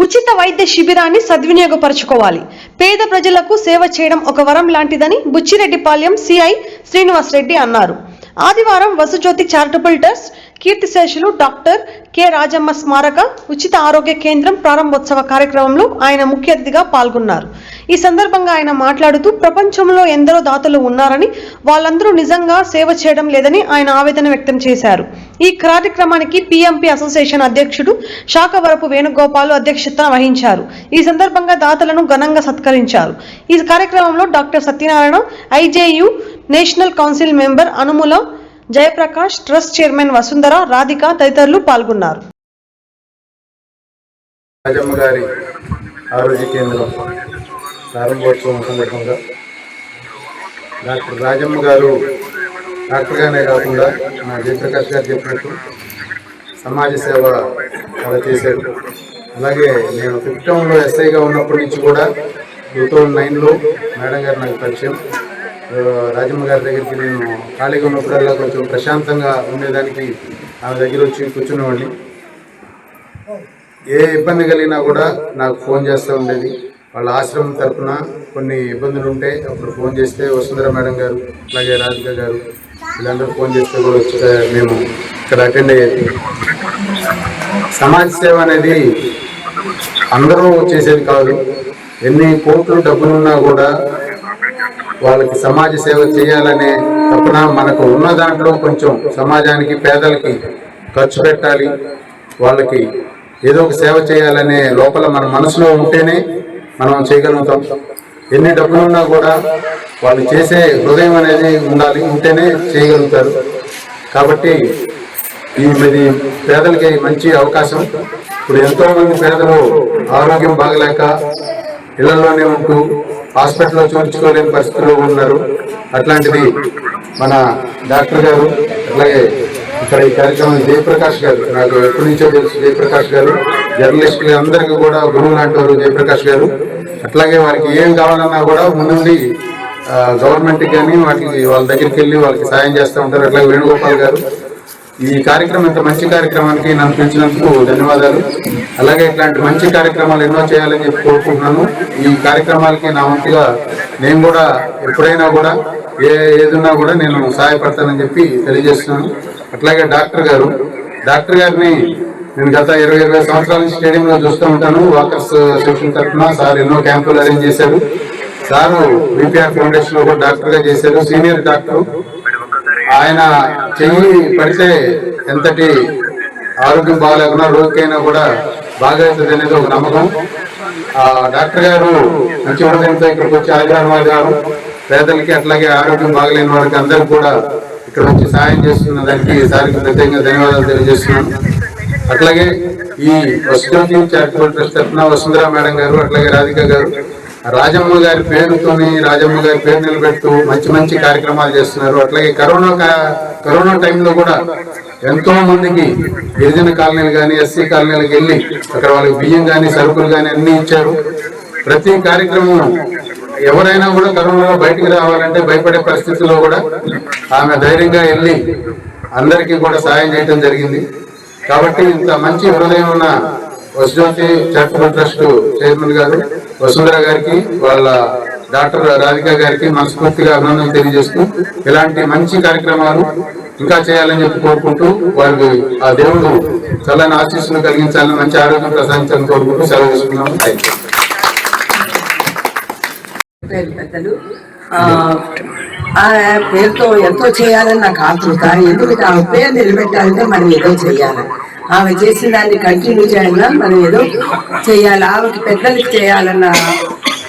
ఉచిత వైద్య శిబిరాన్ని సద్వినియోగపరచుకోవాలి. పేద ప్రజలకు సేవ చేయడం ఒక వరం లాంటిదని బుచ్చిరెడ్డిపాలెం సిఐ శ్రీనివాస్ రెడ్డి అన్నారు. ఆదివారం వసుజ్యోతి చారిటబుల్ ట్రస్ట్ కీర్తిశేషులు డాక్టర్ కె రాజమ్మ స్మారక ఉచిత ఆరోగ్య కేంద్రం ప్రారంభోత్సవ కార్యక్రమంలో ఆయన ముఖ్య అతిథిగా పాల్గొన్నారు. ఈ సందర్భంగా ఆయన మాట్లాడుతూ ప్రపంచంలో ఎందరో దాతలు ఉన్నారని, వాళ్ళందరూ నిజంగా సేవ చేయడం లేదని ఆయన ఆవేదన వ్యక్తం చేశారు. ఈ కార్యక్రమానికి పిఎంపి అసోసియేషన్ అధ్యక్షుడు శాఖవరపు వేణుగోపాల్ అధ్యక్షత వహించారు. ఈ సందర్భంగా దాతలను ఘనంగా సత్కరించారు. ఈ కార్యక్రమంలో doctor Satyanarayana, IJU national council member Anumula Jayaprakash, trust chairman Vasundhara, Radhika తదితరులు పాల్గొన్నారు. రాజమ్మ గారి ఆరోగ్య కేంద్రం ప్రారంభోత్సవం సందర్భంగా డాక్టర్ రాజమ్మ గారు డాక్టర్గానే కాకుండా నా జయప్రకాష్ గారు చెప్పినట్టు సమాజ సేవ చాలా చేశారు. అలాగే నేను 50లో ఎస్ఐగా ఉన్నప్పటి నుంచి కూడా 2009లో మేడం గారు నాకు పరిచయం. రాజమ్మ గారి దగ్గరికి నేను ఖాళీగా ఉన్నప్పుడల్లా కొంచెం ప్రశాంతంగా ఉండేదానికి ఆమె దగ్గర వచ్చి కూర్చునేవాడిని. ఏ ఇబ్బంది కలిగినా కూడా నాకు ఫోన్ చేస్తూ ఉండేది. వాళ్ళ ఆశ్రమం తరఫున కొన్ని ఇబ్బందులు ఉంటే అప్పుడు ఫోన్ చేస్తే వసుంధర మేడం గారు, అలాగే రాధిక గారు వీళ్ళందరూ ఫోన్ చేస్తే కూడా వచ్చి మేము ఇక్కడ అటెండ్ అయ్యేది. సమాజ సేవ అనేది అందరూ చేసేది కాదు. ఎన్ని కోట్లు డబ్బులున్నా కూడా వాళ్ళకి సమాజ సేవ చేయాలనే తప్పన మనకు ఉన్న దాంట్లో కొంచెం సమాజానికి, పేదలకి ఖర్చు పెట్టాలి, వాళ్ళకి ఏదో ఒక సేవ చేయాలనే లోపల మన మనసులో ఉంటేనే మనం చేయగలుగుతాం. ఎన్ని డబ్బులున్నా కూడా వాళ్ళు చేసే హృదయం అనేది ఉండాలి, ఉంటేనే చేయగలుగుతారు. కాబట్టి ఇది పేదలకి మంచి అవకాశం. ఇప్పుడు ఎంతోమంది పేదలు ఆరోగ్యం బాగలేక ఇళ్లలోనే ఉంటూ హాస్పిటల్లో చూపించుకోలేని పరిస్థితుల్లో ఉన్నారు. అట్లాంటిది మన డాక్టర్ గారు, అలాగే ఇక్కడ ఈ కార్యక్రమం జయప్రకాష్ గారు, నాకు ఎప్పటి నుంచో తెలుసు జయప్రకాష్ గారు, జర్నలిస్టులు అందరికీ కూడా గురువు లాంటి వారు జయప్రకాష్ గారు. అట్లాగే వారికి ఏం కావాలన్నా కూడా ముందుండి గవర్నమెంట్కి కానీ వాటికి వాళ్ళ దగ్గరికి వెళ్ళి వాళ్ళకి సాయం చేస్తూ ఉంటారు. అట్లాగే వేణుగోపాల్ గారు. ఈ కార్యక్రమం, ఇంత మంచి కార్యక్రమానికి నన్ను పిలిచినందుకు ధన్యవాదాలు. అలాగే ఇట్లాంటి మంచి కార్యక్రమాలు ఎన్నో చేయాలని చెప్పి కోరుకుంటున్నాను. ఈ కార్యక్రమాలకి నా వంతుగా నేను కూడా ఎప్పుడైనా కూడా ఏదున్నా కూడా నేను సహాయపడతానని చెప్పి తెలియజేస్తున్నాను. అట్లాగే డాక్టర్ గారిని నేను గత 20 సంవత్సరాల నుంచి స్టేడియంలో చూస్తూ ఉంటాను. వాకర్స్ అసోసియేషన్ తరఫున సార్ ఎన్నో క్యాంపులు అరేంజ్ చేశారు. సారు విపిఆర్ ఫౌండేషన్ లో కూడా డాక్టర్గా చేశారు, సీనియర్ డాక్టర్. ఆయన చెయ్యి పడితే ఎంతటి ఆరోగ్యం బాగాలేకున్నా రోగికైనా కూడా బాగా అవుతుంది అనేది ఒక నమ్మకం. డాక్టర్ గారు మంచి హృదయంతో ఇక్కడికి వచ్చి హైదరాబాద్ గారు పేదలకి, అట్లాగే ఆరోగ్యం బాగలేని వారికి అందరికి కూడా ఇక్కడ వచ్చి సాయం చేస్తున్న దానికి సారికి ప్రత్యేకంగా ధన్యవాదాలు తెలియజేస్తున్నాను. అట్లాగే ఈ వసుజ్యోతి చారిటబుల్ ట్రస్ట్ తరఫున వసుంధర మేడం గారు, అట్లాగే రాధిక గారు రాజమ్మ గారి పేరుతోని, రాజమ్మ గారి పేరు నిలబెడుతూ మంచి మంచి కార్యక్రమాలు చేస్తున్నారు. అట్లాగే కరోనా టైంలో కూడా ఎంతో మందికి గిరిజన కాలనీలు కానీ, ఎస్సీ కాలనీలకు వెళ్ళి అక్కడ వాళ్ళకి బియ్యం కానీ, సరుకులు కానీ అన్ని ఇచ్చారు. ప్రతి కార్యక్రమం ఎవరైనా కూడా కరోనాలో బయటికి రావాలంటే భయపడే పరిస్థితుల్లో కూడా ఆమె ధైర్యంగా వెళ్ళి అందరికీ కూడా సాయం చేయడం జరిగింది. కాబట్టి ఇంత మంచి హృదయం ఉన్న వసుజ్యోతి చారిటబుల్ ట్రస్ట్ చైర్మన్ గారు వసుంధర గారికి, వాళ్ళ డాక్టర్ రాధిక గారికి మనస్ఫూర్తిగా అభినందనలు తెలియజేస్తూ ఇలాంటి మంచి కార్యక్రమాలు ఇంకా చేయాలని చెప్పి కోరుకుంటూ వారికి ఆ దేవుడు చల్లని ఆశీస్సులు కలిగించాలని, మంచి ఆరోగ్యం ప్రసాదించాలని కోరుకుంటూ సెలవు తీసుకున్నాము. పెద్దలు ఆ పేరుతో ఎంతో చేయాలని నాకు ఆతృత. ఎందుకంటే ఆ పేరు నిలబెట్టాలంటే మనం ఏదో చేయాలి. ఆమె చేసిన దాన్ని కంటిన్యూ చేయాలన్నా మనం ఏదో చేయాలి. ఆమెకి పెద్దలకి చేయాలన్నా,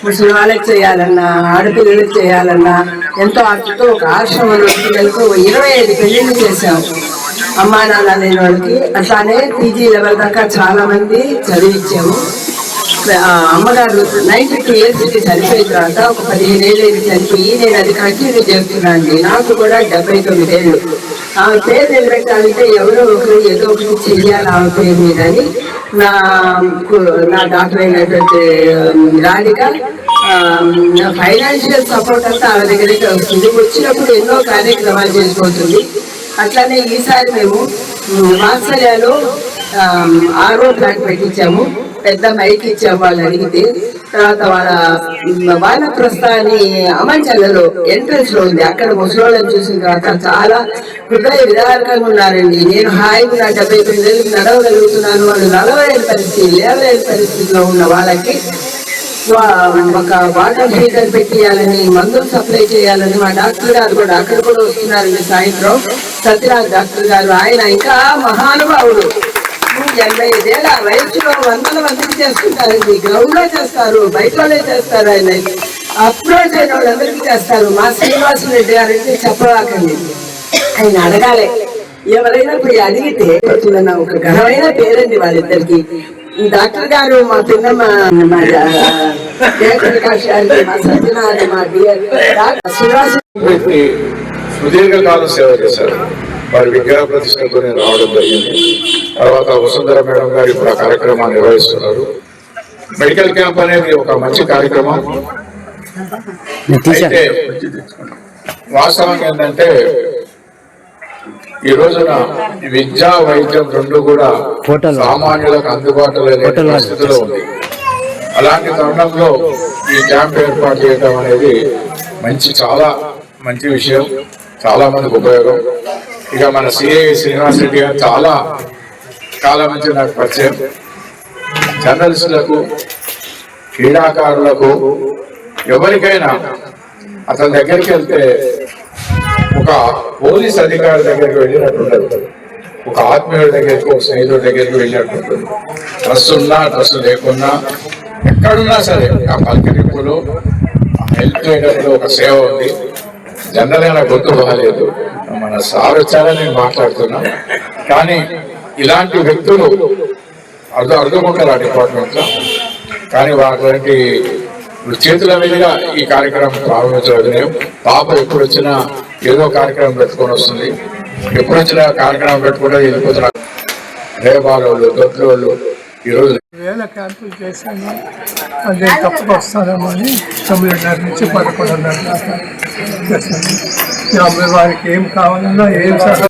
ముసలి వాళ్ళకి చేయాలన్నా, ఆడపిల్లలకి చేయాలన్నా ఎంతో ఆతృతో ఒక ఆశ్రమంలో పిల్లలకు 25 పెళ్లిళ్ళు చేశాము అమ్మా నాన్న లేని వాళ్ళకి. అట్లానే పీజీ లెవెల్ దాకా చాలా మంది చదివించాము. అమ్మగారు 92 years చనిపోయిన తర్వాత ఒక 15 ఏళ్ళు చనిపోయి నేను అది కంటిన్యూ చేస్తున్నాను. నాకు కూడా 79 ఏళ్ళు. ఆమె పేరు నిలబెట్టాలంటే ఎవరో ఒకరు ఏదో ఒకటి చెయ్యాలి ఆమె పేరు మీద అని నా డాక్టర్ అయినటువంటి రాధిక ఫైనాన్షియల్ సపోర్ట్ అంతా ఆమె దగ్గరికి వస్తుంది. వచ్చినప్పుడు ఎన్నో కార్యక్రమాలు చేసిపోతుంది. అట్లానే ఈసారి మేము వాత్సల్యాలో RO ప్లాంట్ పెట్టించాము. పెద్ద మైక్ ఇచ్చాం వాళ్ళు అడిగితే. తర్వాత వాళ్ళ ప్రస్థాని అమంచలలో ఎంట్రన్స్ లో ఉంది. అక్కడ ముసలోళ్ళని చూసిన తర్వాత చాలా హృదయ విదారకంగా ఉన్నారండి. నేను హాయిగా నా 79 ఏళ్ళకి నడవగలుగుతున్నాను, వాళ్ళు నడవలేని పరిస్థితి, లేవలేని పరిస్థితిలో ఉన్న వాళ్ళకి ఒక వాటర్ హీటర్ పెట్టియాలని, మందులు సప్లై చేయాలని మా డాక్టర్ గారు కూడా అక్కడ కూడా వస్తున్నారండి సాయంత్రం. సత్యరాజ్ డాక్టర్ గారు, ఆయన ఇంకా మహానుభావుడు. 85 ఏళ్ళ వయసులో వందల మందికి చేస్తుంటారండి. గ్రౌండ్ లో చేస్తారు, బయటలోనే చేస్తారు. ఆయన అప్రోచ్ అయిన వాళ్ళందరికీ చేస్తారు. మా శ్రీనివాస రెడ్డి గారు అంటే చెప్పవాకండి, ఆయన అడగాలి. ఎవరైనా పోయి అడిగితే ఒక ఘనమైన పేరండి వాళ్ళిద్దరికి. డాక్టర్ గారు మా పిన్నమ్మ, మా ప్రకాష్ గారికి, మా సత్యనారాయణ, మా శ్రీనివాస సుదీర్ఘకాలం సేవ చేశారు. వారి విగ్రహ ప్రతిష్టతో రావడం జరిగింది. తర్వాత వసుంధర మేడం గారు ఇప్పుడు ఆ కార్యక్రమాన్ని నిర్వహిస్తున్నారు. మెడికల్ క్యాంప్ అనేది ఒక మంచి కార్యక్రమం. అయితే వాస్తవం ఏంటంటే ఈ రోజున విద్యా వైద్యం రెండు కూడా సామాన్యులకు అందుబాటులో లేని పరిస్థితిలో ఉంది. అలాంటి తరుణంలో ఈ క్యాంప్ ఏర్పాటు చేయడం అనేది చాలా మంచి విషయం, చాలా మందికి ఉపయోగం. ఇక మన సిఐ శ్రీనివాస్ రెడ్డి గారు చాలా కాలం నుంచి నాకు పరిచయం. జర్నలిస్టులకు, క్రీడాకారులకు, ఎవరికైనా అతని దగ్గరికి వెళ్తే ఒక పోలీస్ అధికారి దగ్గరికి వెళ్ళినట్టు ఉండదు, ఒక ఆత్మీయుడి దగ్గరికి, ఒక స్నేహితుడి దగ్గరికి వెళ్ళినట్టు ఉంటుంది. డ్రెస్ ఉన్నా డ్రెస్ లేకున్నా ఎక్కడున్నా సరే ఆ పలకరింపులు, హెల్ప్ చేయడంలో ఒక సేవ ఉంది. జనరల్గా నాకు గుర్తు బాగాలేదు, మన సార్ వచ్చారని నేను మాట్లాడుతున్నా. కానీ ఇలాంటి వ్యక్తులు అర్థమవుతారు ఆ డిపార్ట్మెంట్లో. కానీ వాటి చేతుల మీదుగా ఈ కార్యక్రమం ప్రారంభించడం. పాప ఎప్పుడు వచ్చినా ఏదో కార్యక్రమం పెట్టుకొని వస్తుంది, ఎప్పుడు వచ్చినా కార్యక్రమం పెట్టుకుంటే వెళ్ళిపోతున్నారు. రేపాలోళ్ళు, దొడ్లోళ్ళు ఈరోజు వేల క్యాంపులు చేశాను. అదే తప్పక వస్తారేమో అని 9:30 నుంచి 11:30 దాకా చేస్తాను. వారికి ఏం కావాలన్నా ఏం